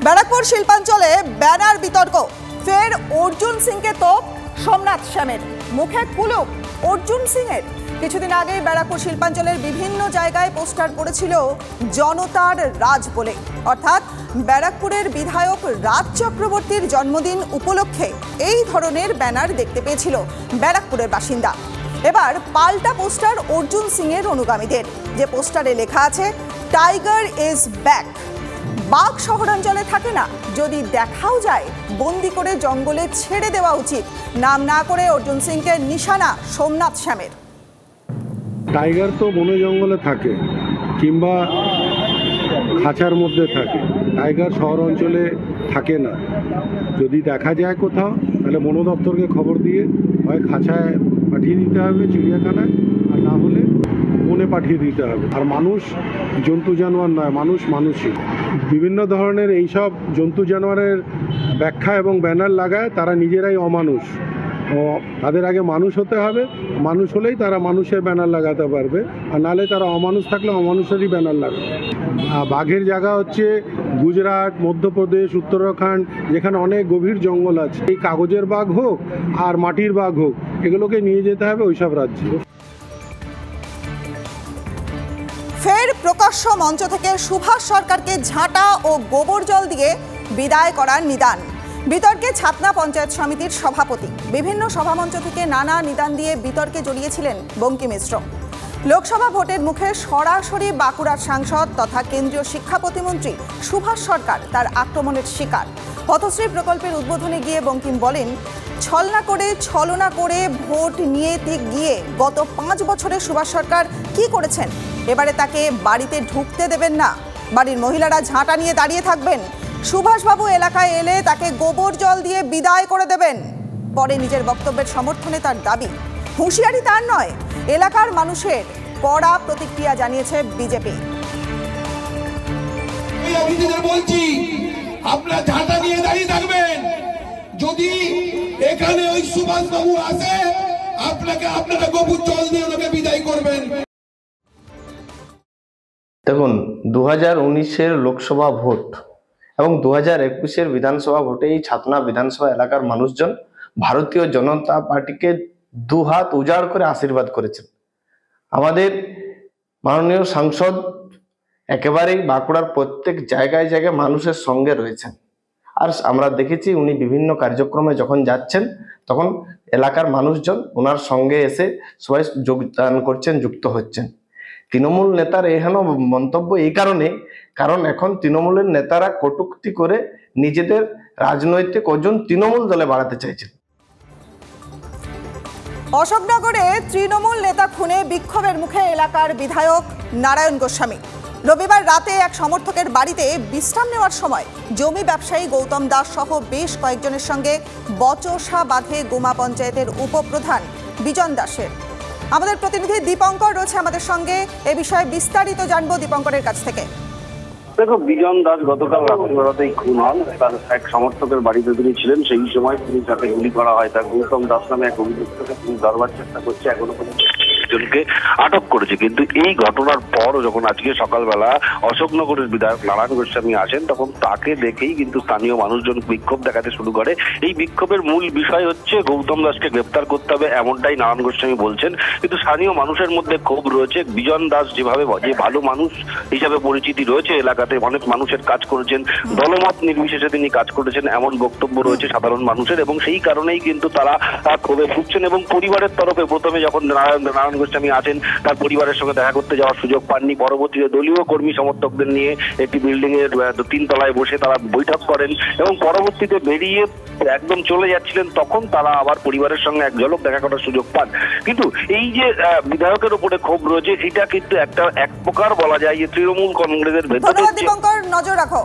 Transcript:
ব্যারাকপুর শিল্পাঞ্চলে ব্যানার বিতর্ক, ফের অর্জুন সিংকে তোপ সোমনাথ শ্যামের, মুখে কুলুপ অর্জুন সিংয়ের। কিছুদিন আগে ব্যারাকপুর শিল্পাঞ্চলের বিভিন্ন জায়গায় পোস্টার পড়েছিল জনতার রাজ বলে, অর্থাৎ ব্যারাকপুরের বিধায়ক রাজ চক্রবর্তীর জন্মদিন উপলক্ষে এই ধরনের ব্যানার দেখতে পেয়েছিল ব্যারাকপুরের বাসিন্দা। এবার পাল্টা পোস্টার অর্জুন সিংয়ের অনুগামীদের, যে পোস্টারে লেখা আছে টাইগার ইজ ব্যাক। বাঘ শহরাঞ্চলে থাকে না, যদি দেখাও যায় বন্দি করে জঙ্গলে ছেড়ে দেওয়া উচিত। নাম না করে অর্জুন সিংকে নিশানা সোমনাথ শ্যামের। টাইগার তো বনে জঙ্গলে থাকে কিংবা খাঁচার মধ্যে থাকে, টাইগার শহর অঞ্চলে থাকে না। যদি দেখা যায় কোথাও, তাহলে বন দপ্তরকে খবর দিয়ে হয় খাঁচায় পাঠিয়ে দিতে হবে চিড়িয়াখানায়, আর না হলে বনে পাঠিয়ে দিতে হবে। আর মানুষ জন্তু জানোয়ার নয়, মানুষ মানুষই। বিভিন্ন ধরনের এইসব জন্তু জানোয়ারের ব্যাখ্যা এবং ব্যানার লাগায় তারা নিজেরাই অমানুষ। তাদের আগে মানুষ হতে হবে, মানুষ হলেই তারা মানুষের ব্যানার লাগাতে পারবে, আর নাহলে তারা অমানুষ থাকলে অমানুষেরই ব্যানার লাগাবে। বাঘের জায়গা হচ্ছে গুজরাট, মধ্যপ্রদেশ, উত্তরাখণ্ড, যেখানে অনেক গভীর জঙ্গল আছে। এই কাগজের বাঘ হোক আর মাটির বাঘ হোক, এগুলোকে নিয়ে যেতে হবে ওইসব রাজ্যে। ফের প্রকাশ্য মঞ্চ থেকে সুভাষ সরকারকে ঝাঁটা ও গোবর জল দিয়ে বিদায় করার নিদান। বিতর্কে ছাতনা পঞ্চায়েত সমিতির সভাপতি। বিভিন্ন সভামঞ্চ থেকে নানা নিদান দিয়ে বিতর্কে জড়িয়েছিলেন বঙ্কিম মিশ্র। লোকসভা ভোটের মুখে সরাসরি বাঁকুড়ার সাংসদ তথা কেন্দ্রীয় শিক্ষা প্রতিমন্ত্রী সুভাষ সরকার তার আক্রমণের শিকার। পথশ্রী প্রকল্পের উদ্বোধনে গিয়ে বঙ্কিম বলেন, ছলনা করে ভোট নিয়ে গিয়ে গত 5 বছরে সুভাষ সরকার কি করেছেন? এবারে তাকে বাড়িতে ঢুকতে দেবেন না, বাড়ির মহিলারা ঝাঁটা নিয়ে দাঁড়িয়ে থাকবেন। সুভাষবাবু এলাকায় এলে তাকে গোবর জল দিয়ে বিদায় করে দেবেন। পরে নিজের বক্তব্যের সমর্থনে তার দাবি, হুঁশিয়ারি তার নয়, এলাকার মানুষের। কড়া প্রতিক্রিয়া জানিয়েছে বিজেপি। বলছি, আপনারা ঝাঁটা নিয়ে দাঁড়িয়ে থাকবেন। যদি এখানে ওই সুভাষবাবু আসে, আপনারা গোবর জল দিয়ে ওনাকে বিদায় করবেন। দেখুন, 2019-এর লোকসভা ভোট এবং 2021-এর বিধানসভা ভোটে এই ছাতনা বিধানসভা এলাকার মানুষজন ভারতীয় জনতা পার্টিকে দুহাত উজাড় করে আশীর্বাদ করেছেন। আমাদের মাননীয় সাংসদ একেবারেই বাঁকুড়ার প্রত্যেক জায়গায় জায়গায় মানুষের সঙ্গে রয়েছেন। আর আমরা দেখেছি উনি বিভিন্ন কার্যক্রমে যখন যাচ্ছেন, তখন এলাকার মানুষজন ওনার সঙ্গে এসে সবাই যোগদান করছেন, যুক্ত হচ্ছেন। তৃণমূল নেতার এহেন মন্তব্য এই কারণ এখন তৃণমূলের নেতারা কটূক্তি করে নিজেদের রাজনৈতিক ওজন তৃণমূল দলে বাড়াতে চাইছেন। অশোকনগরে তৃণমূল নেতা খুনে বিক্ষোভের মুখে এলাকার বিধায়ক নারায়ণ গোস্বামী। রবিবার রাতে এক সমর্থকের বাড়িতে বিশ্রাম নেওয়ার সময় জমি ব্যবসায়ী গৌতম দাস সহ বেশ কয়েকজনের সঙ্গে বচসা বাঁধে গোমা পঞ্চায়েতের উপপ্রধান বিজন দাসের। আমাদের প্রতিনিধি দীপঙ্কর রয়েছে আমাদের সঙ্গে, এ বিষয়ে বিস্তারিত জানবো দীপঙ্করের কাছ থেকে। দেখো, বিজন দাস গতকাল রাত্রিবেলাতেই খুন হন। তার এক সমর্থকের বাড়িতে তিনি ছিলেন, সেই সময় তিনি তাকে গুলি করা হয়। তার গৌতম দাস নামে এক অভিযুক্তকে তিনি ধরবার চেষ্টা করছে, এখনো পর্যন্ত জনকে আটক করেছে। কিন্তু এই ঘটনার পর যখন আজকে সকালবেলা অশোকনগরের বিধায়ক নারায়ণ গোস্বামী আসেন, তখন তাকে দেখেই কিন্তু স্থানীয় মানুষজন বিক্ষোভ দেখাতে শুরু করে। এই বিক্ষোভের মূল বিষয় হচ্ছে গৌতম দাসকে গ্রেপ্তার করতে হবে, এমনটাই নারায়ণ গোস্বামী বলছেন। কিন্তু স্থানীয় মানুষের মধ্যে ক্ষোভ রয়েছে। বিজন দাস যে ভালো মানুষ হিসাবে পরিচিতি রয়েছে এলাকাতে, অনেক মানুষের কাজ করেছেন, দলমত নির্বিশেষে তিনি কাজ করেছেন, এমন বক্তব্য রয়েছে সাধারণ মানুষের। এবং সেই কারণেই কিন্তু তারা ক্ষোভে ভুগছেন। এবং পরিবারের তরফে প্রথমে যখন নারায়ণ গোস্বামী আছেন, তার পরিবারের সঙ্গে দেখা করতে যাওয়ার সুযোগ পাননি। পরবর্তীতে দলীয় কর্মী সমর্থকদের নিয়ে একটি বিল্ডিং এর 3 তলায় বসে তারা বৈঠক করেন এবং পরবর্তীতে বেরিয়ে একদম চলে যাচ্ছিলেন, তখন তারা আবার পরিবারের সঙ্গে এক ঝলক দেখা করার সুযোগ পান। কিন্তু এই যে বিধায়কের উপরে ক্ষোভ রয়েছে, এটা কিন্তু এক প্রকার বলা যায় যে তৃণমূল কংগ্রেসের ভেতরে। দীপঙ্কর, নজর রাখো।